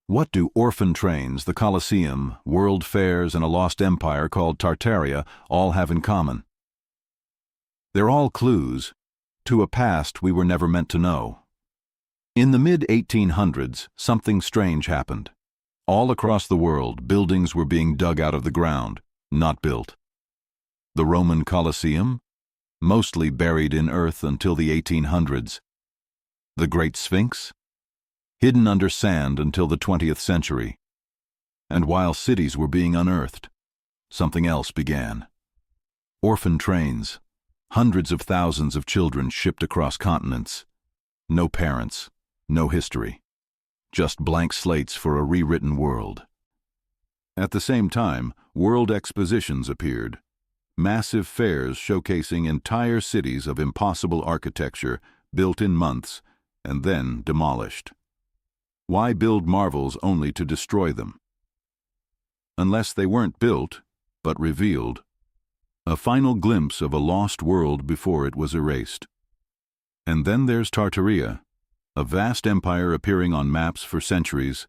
What do orphan trains, the Colosseum, world fairs, and a lost empire called Tartaria all have in common? They're all clues to a past we were never meant to know. In the mid-1800s, something strange happened. All across the world, buildings were being dug out of the ground, not built. The Roman Colosseum, mostly buried in earth until the 1800s. The Great Sphinx, hidden under sand until the 20th century. And while cities were being unearthed, something else began. Orphan trains, hundreds of thousands of children shipped across continents. No parents, no history, just blank slates for a rewritten world. At the same time, world expositions appeared. Massive fairs showcasing entire cities of impossible architecture built in months and then demolished. Why build marvels only to destroy them? Unless they weren't built, but revealed. A final glimpse of a lost world before it was erased. And then there's Tartaria, a vast empire appearing on maps for centuries,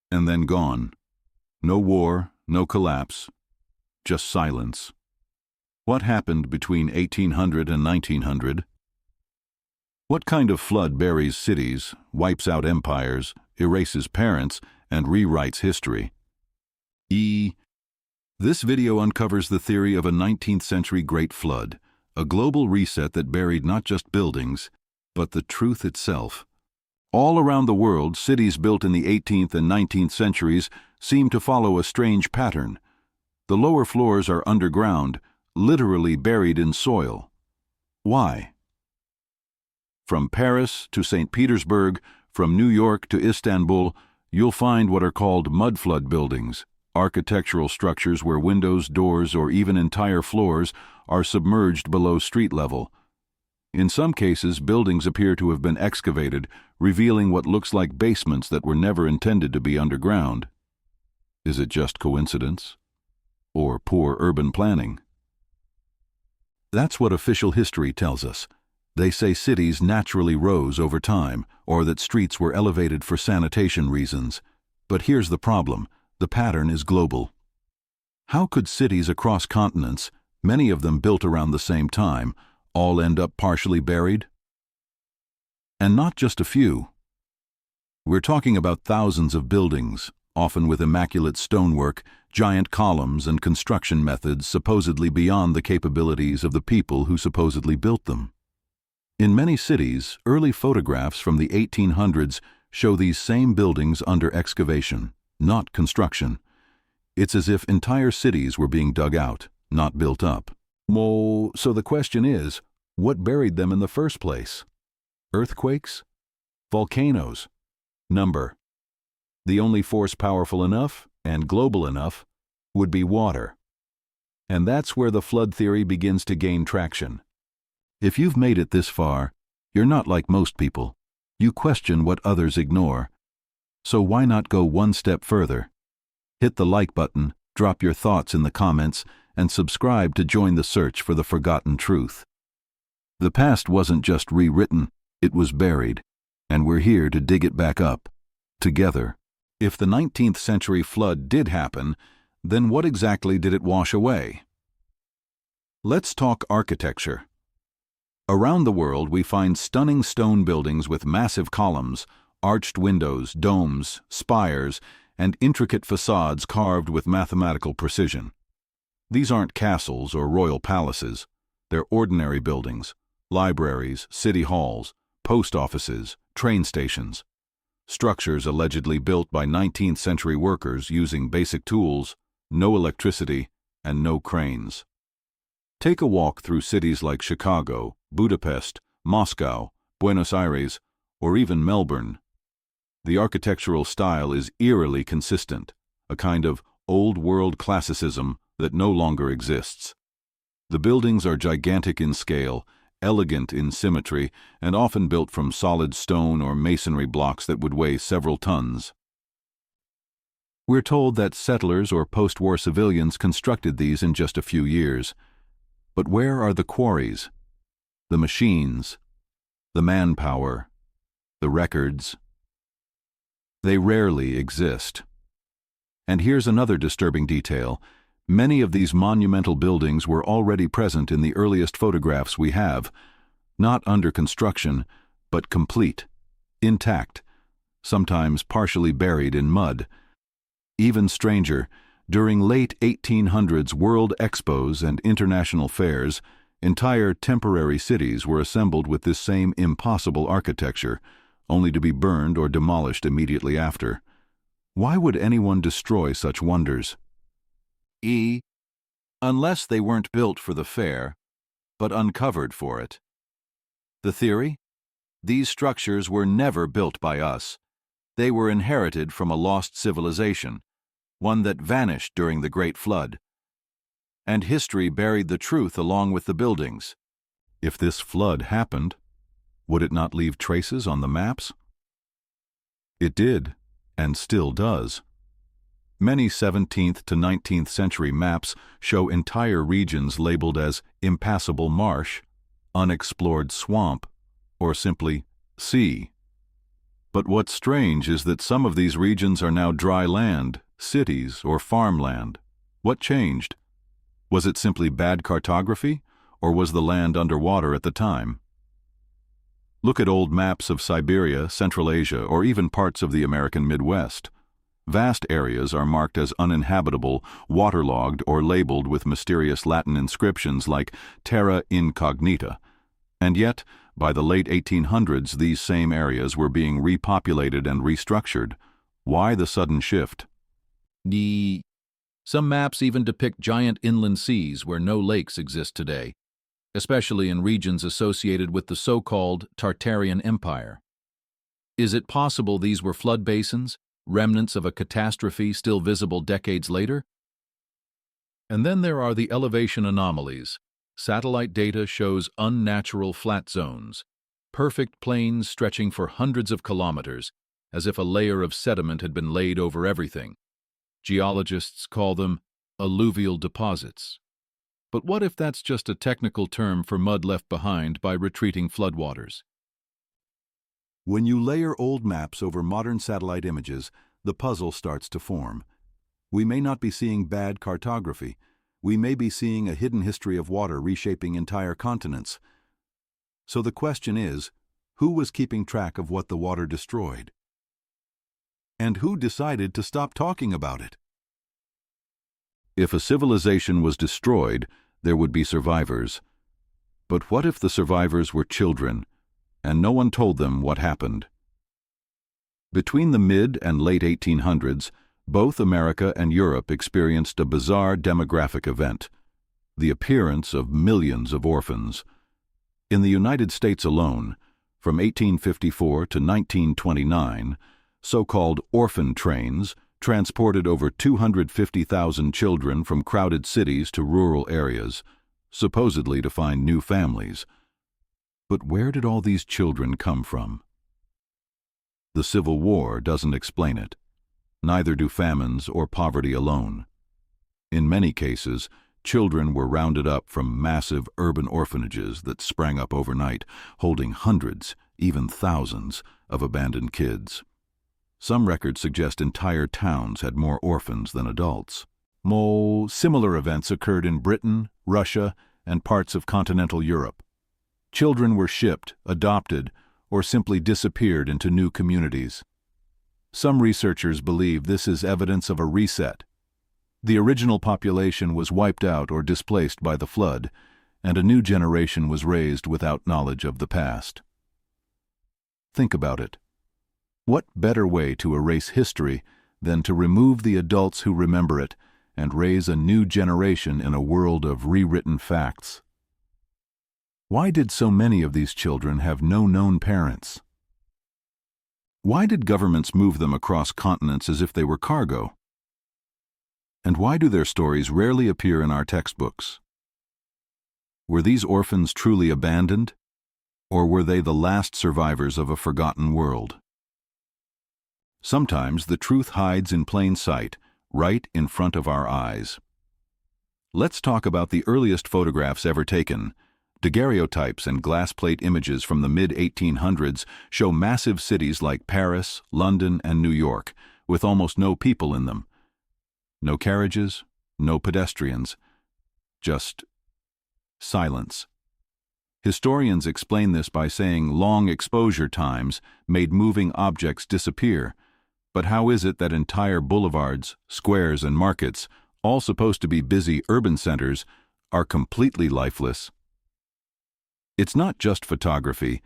and then gone. No war, no collapse, just silence. What happened between 1800 and 1900? What kind of flood buries cities, wipes out empires, erases parents, and rewrites history? This video uncovers the theory of a 19th century Great Flood, a global reset that buried not just buildings, but the truth itself. All around the world, cities built in the 18th and 19th centuries seem to follow a strange pattern. The lower floors are underground, literally buried in soil. Why? From Paris to St. Petersburg, from New York to Istanbul, you'll find what are called mudflood buildings, architectural structures where windows, doors, or even entire floors are submerged below street level. In some cases, buildings appear to have been excavated, revealing what looks like basements that were never intended to be underground. Is it just coincidence? Or poor urban planning? That's what official history tells us. They say cities naturally rose over time, or that streets were elevated for sanitation reasons. But here's the problem. The pattern is global. How could cities across continents, many of them built around the same time, all end up partially buried? And not just a few. We're talking about thousands of buildings, often with immaculate stonework, giant columns, and construction methods supposedly beyond the capabilities of the people who supposedly built them. In many cities, early photographs from the 1800s show these same buildings under excavation, not construction. It's as if entire cities were being dug out, not built up. So the question is, what buried them in the first place? Earthquakes? Volcanoes? Number? The only force powerful enough and global enough would be water. And that's where the flood theory begins to gain traction. If you've made it this far, you're not like most people. You question what others ignore. So why not go one step further? Hit the like button, drop your thoughts in the comments, and subscribe to join the search for the forgotten truth. The past wasn't just rewritten, it was buried, and we're here to dig it back up, together. If the 19th century flood did happen, then what exactly did it wash away? Let's talk architecture. Around the world, we find stunning stone buildings with massive columns, arched windows, domes, spires, and intricate facades carved with mathematical precision. These aren't castles or royal palaces. They're ordinary buildings, libraries, city halls, post offices, train stations. Structures allegedly built by 19th century workers using basic tools, no electricity, and no cranes. Take a walk through cities like Chicago, Budapest, Moscow, Buenos Aires, or even Melbourne. The architectural style is eerily consistent, a kind of old-world classicism that no longer exists. The buildings are gigantic in scale, elegant in symmetry, and often built from solid stone or masonry blocks that would weigh several tons. We're told that settlers or post-war civilians constructed these in just a few years. But where are the quarries, the machines, the manpower, the records? They rarely exist. And here's another disturbing detail. Many of these monumental buildings were already present in the earliest photographs we have, not under construction, but complete, intact, sometimes partially buried in mud. Even stranger, during late 1800s World Expos and international fairs, entire temporary cities were assembled with this same impossible architecture, only to be burned or demolished immediately after. Why would anyone destroy such wonders? Unless they weren't built for the fair, but uncovered for it. The theory? These structures were never built by us. They were inherited from a lost civilization, one that vanished during the Great Flood. And history buried the truth along with the buildings. If this flood happened, would it not leave traces on the maps? It did, and still does. Many 17th to 19th century maps show entire regions labeled as impassable marsh, unexplored swamp, or simply sea. But what's strange is that some of these regions are now dry land, cities, or farmland. What changed? Was it simply bad cartography, or was the land underwater at the time? Look at old maps of Siberia, Central Asia, or even parts of the American Midwest. Vast areas are marked as uninhabitable, waterlogged, or labeled with mysterious Latin inscriptions like terra incognita. And yet, by the late 1800s, these same areas were being repopulated and restructured. Why the sudden shift? Some maps even depict giant inland seas where no lakes exist today, especially in regions associated with the so-called Tartarian Empire. Is it possible these were flood basins, remnants of a catastrophe still visible decades later? And then there are the elevation anomalies. Satellite data shows unnatural flat zones, perfect plains stretching for hundreds of kilometers, as if a layer of sediment had been laid over everything. Geologists call them alluvial deposits. But what if that's just a technical term for mud left behind by retreating floodwaters? When you layer old maps over modern satellite images, the puzzle starts to form. We may not be seeing bad cartography. We may be seeing a hidden history of water reshaping entire continents. So the question is, who was keeping track of what the water destroyed? And who decided to stop talking about it? If a civilization was destroyed, there would be survivors. But what if the survivors were children, and no one told them what happened? Between the mid and late 1800s, both America and Europe experienced a bizarre demographic event, the appearance of millions of orphans. In the United States alone, from 1854 to 1929, so-called orphan trains transported over 250,000 children from crowded cities to rural areas, supposedly to find new families. But where did all these children come from? The Civil War doesn't explain it. Neither do famines or poverty alone. In many cases, children were rounded up from massive urban orphanages that sprang up overnight, holding hundreds, even thousands, of abandoned kids. Some records suggest entire towns had more orphans than adults. Similar events occurred in Britain, Russia, and parts of continental Europe. Children were shipped, adopted, or simply disappeared into new communities. Some researchers believe this is evidence of a reset. The original population was wiped out or displaced by the flood, and a new generation was raised without knowledge of the past. Think about it. What better way to erase history than to remove the adults who remember it and raise a new generation in a world of rewritten facts? Why did so many of these children have no known parents? Why did governments move them across continents as if they were cargo? And why do their stories rarely appear in our textbooks? Were these orphans truly abandoned, or were they the last survivors of a forgotten world? Sometimes the truth hides in plain sight, right in front of our eyes. Let's talk about the earliest photographs ever taken, Daguerreotypes and glass plate images from the mid-1800s show massive cities like Paris, London, and New York, with almost no people in them. No carriages, no pedestrians, just silence. Historians explain this by saying long exposure times made moving objects disappear. But how is it that entire boulevards, squares, and markets, all supposed to be busy urban centers, are completely lifeless? It's not just photography.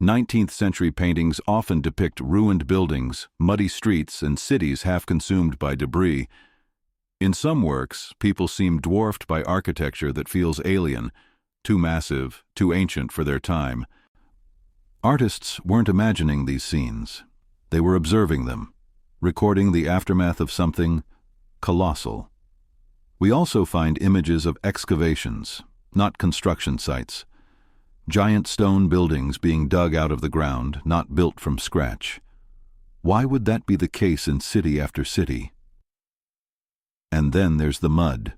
19th century paintings often depict ruined buildings, muddy streets, and cities half consumed by debris. In some works, people seem dwarfed by architecture that feels alien, too massive, too ancient for their time. Artists weren't imagining these scenes. They were observing them, recording the aftermath of something colossal. We also find images of excavations, not construction sites. Giant stone buildings being dug out of the ground, not built from scratch. Why would that be the case in city after city? And then there's the mud.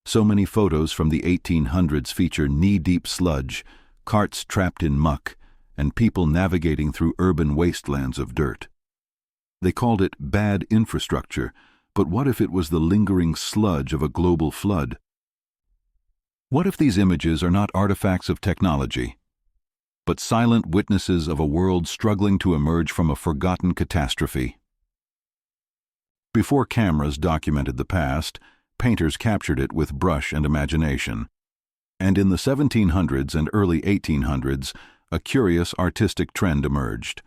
So many photos from the 1800s feature knee-deep sludge, carts trapped in muck, and people navigating through urban wastelands of dirt. They called it bad infrastructure, but what if it was the lingering sludge of a global flood? What if these images are not artifacts of technology, but silent witnesses of a world struggling to emerge from a forgotten catastrophe? Before cameras documented the past, painters captured it with brush and imagination. And in the 1700s and early 1800s, a curious artistic trend emerged.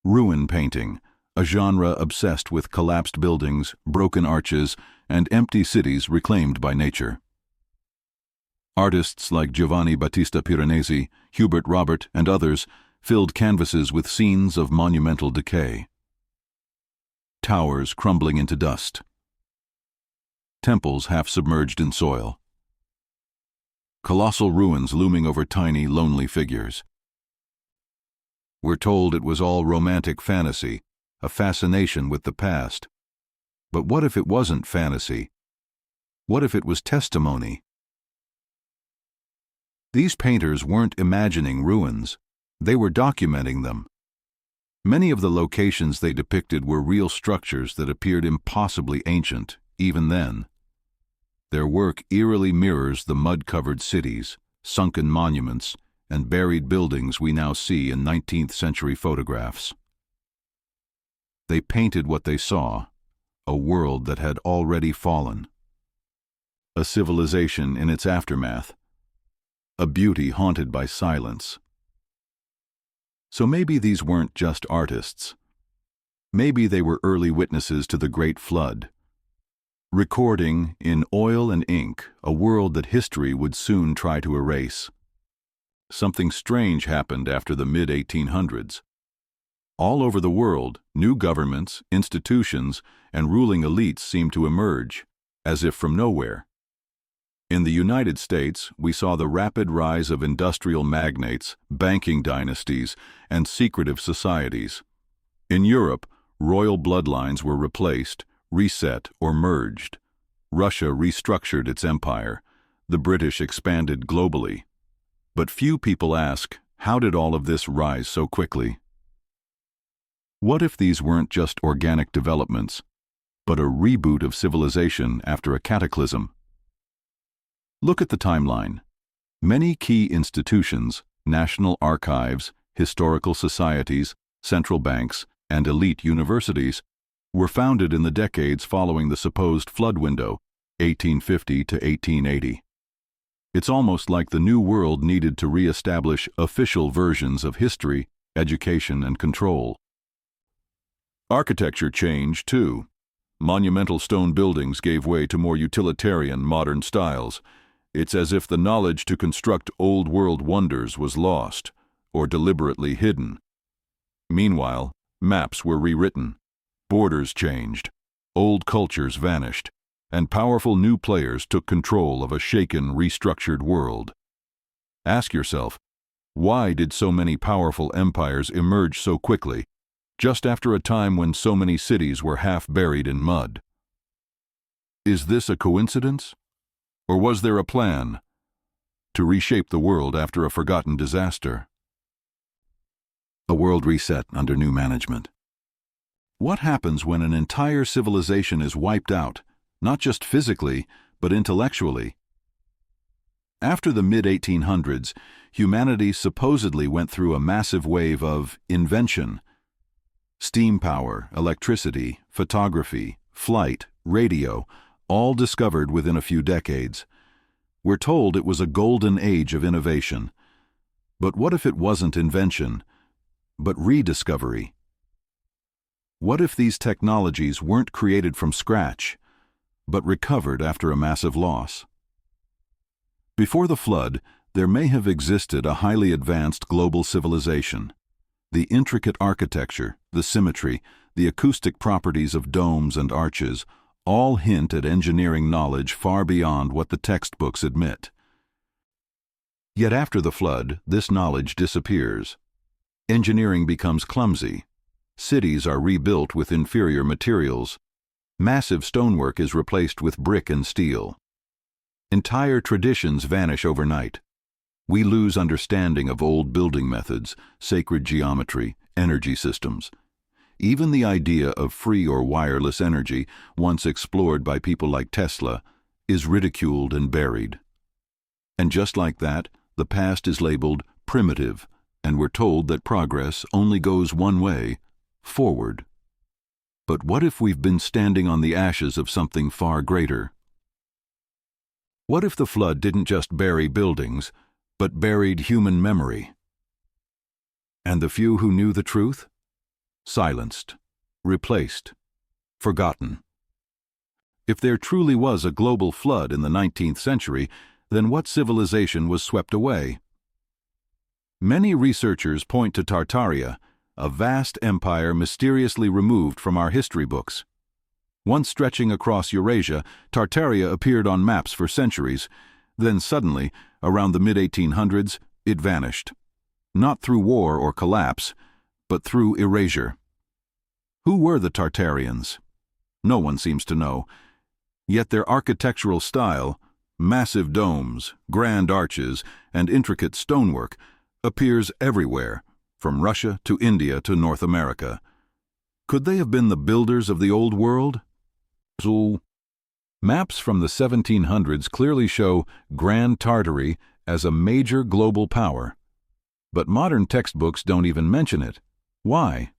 Ruin painting, a genre obsessed with collapsed buildings, broken arches, and empty cities reclaimed by nature. Artists like Giovanni Battista Piranesi, Hubert Robert, and others filled canvases with scenes of monumental decay. Towers crumbling into dust. Temples half submerged in soil. Colossal ruins looming over tiny, lonely figures. We're told it was all romantic fantasy, a fascination with the past. But what if it wasn't fantasy? What if it was testimony? These painters weren't imagining ruins. They were documenting them. Many of the locations they depicted were real structures that appeared impossibly ancient, even then. Their work eerily mirrors the mud-covered cities, sunken monuments, and buried buildings we now see in 19th century photographs. They painted what they saw, a world that had already fallen. A civilization in its aftermath. A beauty haunted by silence. So maybe these weren't just artists. Maybe they were early witnesses to the Great Flood, recording in oil and ink a world that history would soon try to erase. Something strange happened after the mid-1800s. All over the world, new governments, institutions, and ruling elites seemed to emerge, as if from nowhere. In the United States, we saw the rapid rise of industrial magnates, banking dynasties, and secretive societies. In Europe, royal bloodlines were replaced, reset, or merged. Russia restructured its empire. The British expanded globally. But few people ask, how did all of this rise so quickly? What if these weren't just organic developments, but a reboot of civilization after a cataclysm? Look at the timeline. Many key institutions, national archives, historical societies, central banks, and elite universities, were founded in the decades following the supposed flood window, 1850 to 1880. It's almost like the New World needed to re-establish official versions of history, education, and control. Architecture changed, too. Monumental stone buildings gave way to more utilitarian modern styles. It's as if the knowledge to construct old-world wonders was lost, or deliberately hidden. Meanwhile, maps were rewritten, borders changed, old cultures vanished, and powerful new players took control of a shaken, restructured world. Ask yourself, why did so many powerful empires emerge so quickly, just after a time when so many cities were half buried in mud? Is this a coincidence? Or was there a plan? to reshape the world after a forgotten disaster. A world reset under new management. What happens when an entire civilization is wiped out, not just physically, but intellectually? After the mid-1800s, humanity supposedly went through a massive wave of invention. Steam power, electricity, photography, flight, radio, all discovered within a few decades. We're told it was a golden age of innovation. But what if it wasn't invention, but rediscovery? What if these technologies weren't created from scratch, but recovered after a massive loss? Before the flood, there may have existed a highly advanced global civilization. The intricate architecture, the symmetry, the acoustic properties of domes and arches all hint at engineering knowledge far beyond what the textbooks admit. Yet after the flood, this knowledge disappears. Engineering becomes clumsy. Cities are rebuilt with inferior materials. Massive stonework is replaced with brick and steel. Entire traditions vanish overnight. We lose understanding of old building methods, sacred geometry, energy systems. Even the idea of free or wireless energy, once explored by people like Tesla, is ridiculed and buried. And just like that, the past is labeled primitive, and we're told that progress only goes one way, forward. But what if we've been standing on the ashes of something far greater? What if the flood didn't just bury buildings, but buried human memory? And the few who knew the truth? Silenced, replaced, forgotten. If there truly was a global flood in the 19th century, then what civilization was swept away? Many researchers point to Tartaria, a vast empire mysteriously removed from our history books. Once stretching across Eurasia, Tartaria appeared on maps for centuries. Then suddenly, around the mid-1800s, it vanished. Not through war or collapse, but through erasure. Who were the Tartarians? No one seems to know. Yet their architectural style, massive domes, grand arches, and intricate stonework, appears everywhere, from Russia to India to North America. Could they have been the builders of the Old World? Maps from the 1700s clearly show Grand Tartary as a major global power. But modern textbooks don't even mention it. Why?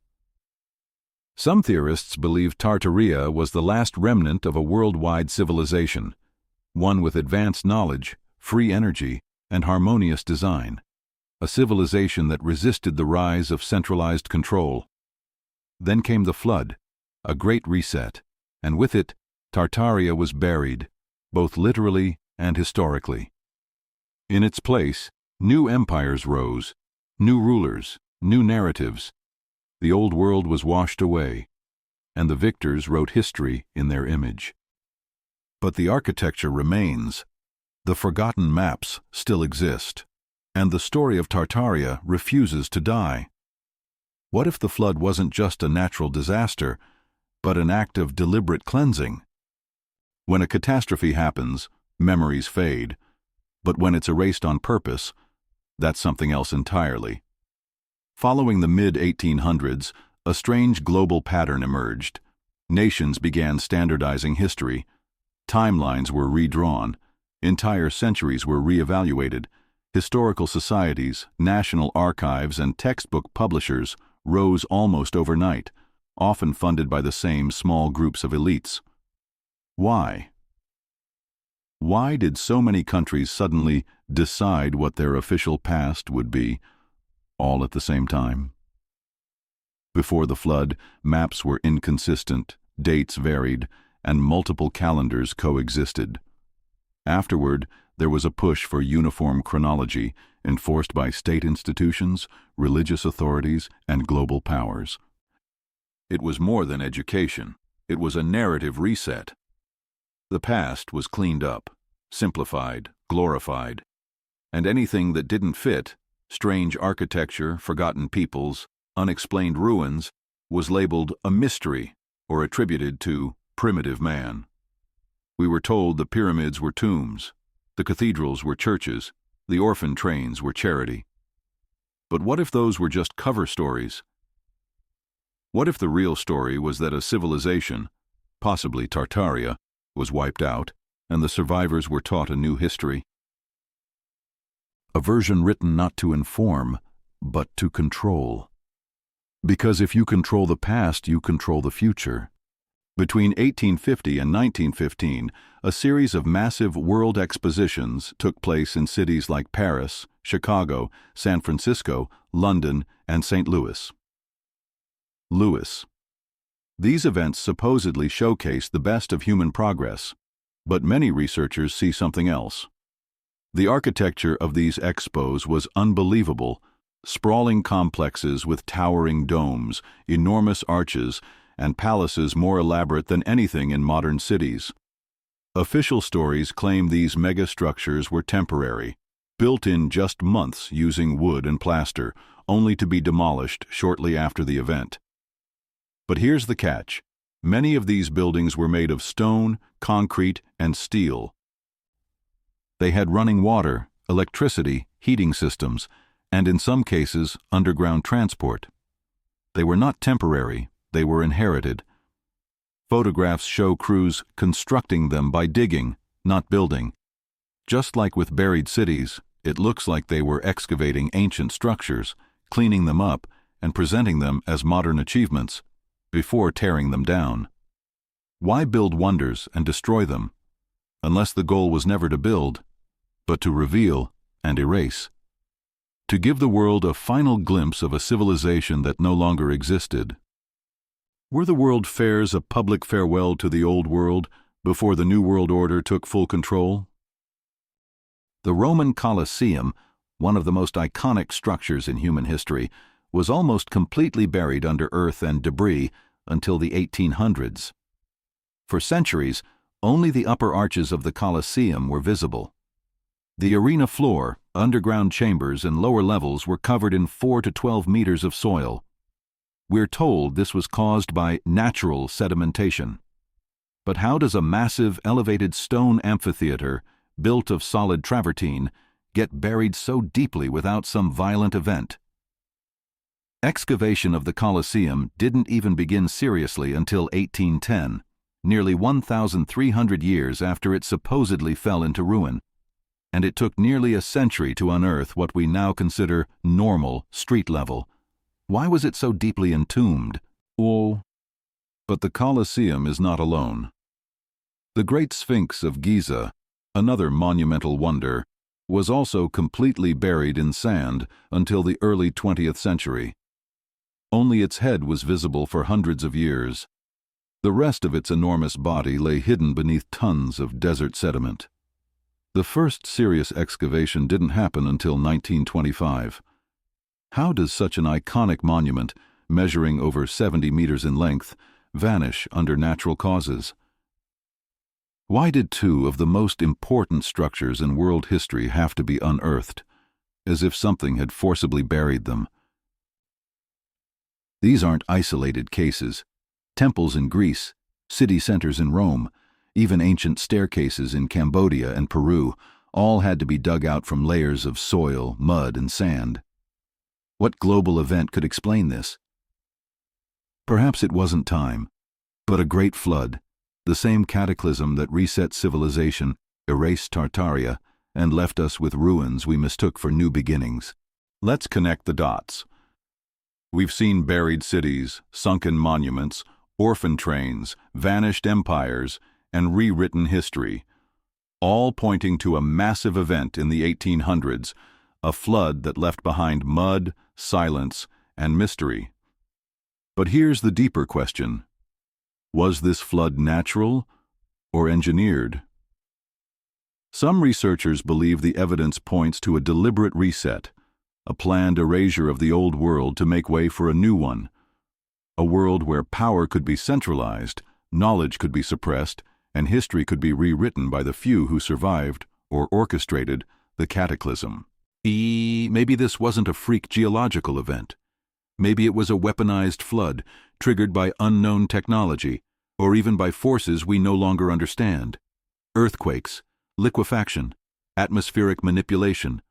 Some theorists believe Tartaria was the last remnant of a worldwide civilization, one with advanced knowledge, free energy, and harmonious design. A civilization that resisted the rise of centralized control. Then came the flood, a great reset, and with it, Tartaria was buried, both literally and historically. In its place, new empires rose, new rulers, new narratives. The old world was washed away, and the victors wrote history in their image. But the architecture remains. The forgotten maps still exist. And the story of Tartaria refuses to die. What if the flood wasn't just a natural disaster, but an act of deliberate cleansing? When a catastrophe happens, memories fade, but when it's erased on purpose, that's something else entirely. Following the mid-1800s, a strange global pattern emerged. Nations began standardizing history. Timelines were redrawn. Entire centuries were reevaluated. Historical societies, national archives, and textbook publishers rose almost overnight, often funded by the same small groups of elites. Why? Why did so many countries suddenly decide what their official past would be, all at the same time? Before the flood, maps were inconsistent, dates varied, and multiple calendars coexisted. Afterward, there was a push for uniform chronology enforced by state institutions, religious authorities, and global powers. It was more than education. It was a narrative reset. The past was cleaned up, simplified, glorified, and anything that didn't fit, strange architecture, forgotten peoples, unexplained ruins, was labeled a mystery or attributed to primitive man. We were told the pyramids were tombs, the cathedrals were churches, The orphan trains were charity. But what if those were just cover stories? What if the real story was that a civilization, possibly Tartaria, was wiped out, and the survivors were taught a new history? A version written not to inform, but to control. Because if you control the past, you control the future. Between 1850 and 1915, a series of massive world expositions took place in cities like Paris, Chicago, San Francisco, London, and St. Louis. These events supposedly showcase the best of human progress, but many researchers see something else. The architecture of these expos was unbelievable: sprawling complexes with towering domes, enormous arches, and palaces more elaborate than anything in modern cities. Official stories claim these megastructures were temporary, built in just months using wood and plaster, only to be demolished shortly after the event. But here's the catch: many of these buildings were made of stone, concrete, and steel. They had running water, electricity, heating systems, and in some cases, underground transport. They were not temporary, they were inherited. Photographs show crews constructing them by digging, not building. Just like with buried cities, it looks like they were excavating ancient structures, cleaning them up, and presenting them as modern achievements, before tearing them down. Why build wonders and destroy them, unless the goal was never to build, but to reveal and erase? To give the world a final glimpse of a civilization that no longer existed. Were the world fairs a public farewell to the old world before the New World Order took full control? The Roman Colosseum, one of the most iconic structures in human history, was almost completely buried under earth and debris until the 1800s. For centuries, only the upper arches of the Colosseum were visible. The arena floor, underground chambers, and lower levels were covered in 4 to 12 meters of soil. We're told this was caused by natural sedimentation. But how does a massive, elevated stone amphitheater, built of solid travertine, get buried so deeply without some violent event? Excavation of the Colosseum didn't even begin seriously until 1810, nearly 1,300 years after it supposedly fell into ruin. And it took nearly a century to unearth what we now consider normal street level. Why was it so deeply entombed? Oh, but the Colosseum is not alone. The Great Sphinx of Giza, another monumental wonder, was also completely buried in sand until the early 20th century. Only its head was visible for hundreds of years. The rest of its enormous body lay hidden beneath tons of desert sediment. The first serious excavation didn't happen until 1925. How does such an iconic monument, measuring over 70 meters in length, vanish under natural causes? Why did 2 of the most important structures in world history have to be unearthed, as if something had forcibly buried them? These aren't isolated cases. Temples in Greece, city centers in Rome, even ancient staircases in Cambodia and Peru, all had to be dug out from layers of soil, mud, and sand. What global event could explain this? Perhaps it wasn't time, but a great flood, the same cataclysm that reset civilization, erased Tartaria, and left us with ruins we mistook for new beginnings. Let's connect the dots. We've seen buried cities, sunken monuments, orphan trains, vanished empires, and rewritten history, all pointing to a massive event in the 1800s, a flood that left behind mud, silence, and mystery. But here's the deeper question: was this flood natural or engineered? Some researchers believe the evidence points to a deliberate reset, a planned erasure of the old world to make way for a new one, a world where power could be centralized, knowledge could be suppressed, and history could be rewritten by the few who survived or orchestrated the cataclysm. Maybe this wasn't a freak geological event. Maybe it was a weaponized flood triggered by unknown technology, or even by forces we no longer understand. Earthquakes, liquefaction, atmospheric manipulation,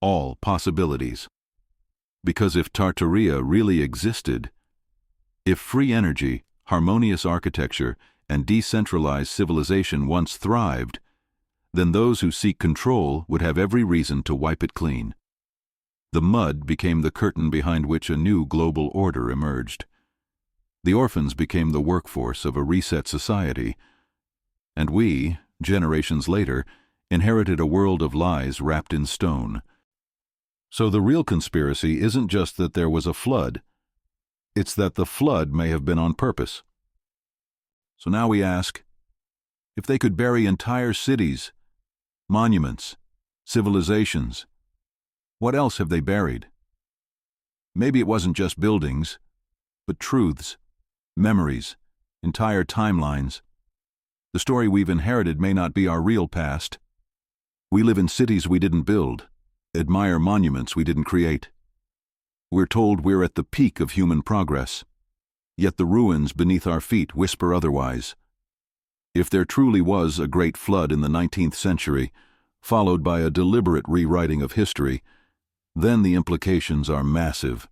all possibilities. Because if Tartaria really existed, if free energy, harmonious architecture, and decentralized civilization once thrived, then those who seek control would have every reason to wipe it clean. The mud became the curtain behind which a new global order emerged. The orphans became the workforce of a reset society, and we, generations later, inherited a world of lies wrapped in stone. So the real conspiracy isn't just that there was a flood, it's that the flood may have been on purpose. So now we ask, if they could bury entire cities, monuments, civilizations, what else have they buried? Maybe it wasn't just buildings, but truths, memories, entire timelines. The story we've inherited may not be our real past. We live in cities we didn't build, admire monuments we didn't create. We're told we're at the peak of human progress, yet the ruins beneath our feet whisper otherwise. If there truly was a great flood in the 19th century, followed by a deliberate rewriting of history, then the implications are massive.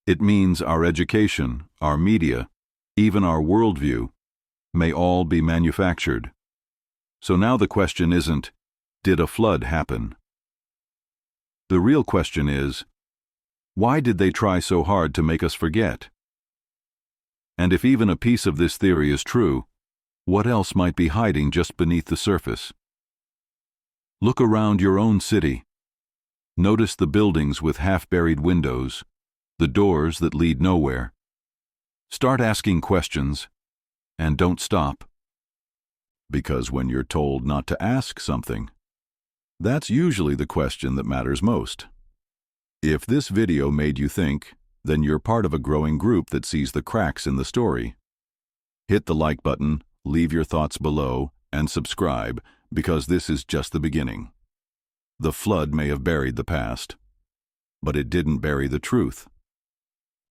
It means our education, our media, even our worldview, may all be manufactured. So now the question isn't, did a flood happen? The real question is, why did they try so hard to make us forget? And if even a piece of this theory is true, what else might be hiding just beneath the surface? Look around your own city. Notice the buildings with half-buried windows, the doors that lead nowhere. Start asking questions, and don't stop. Because when you're told not to ask something, that's usually the question that matters most. If this video made you think, then you're part of a growing group that sees the cracks in the story. Hit the like button, leave your thoughts below, and subscribe, because this is just the beginning. The flood may have buried the past, but it didn't bury the truth.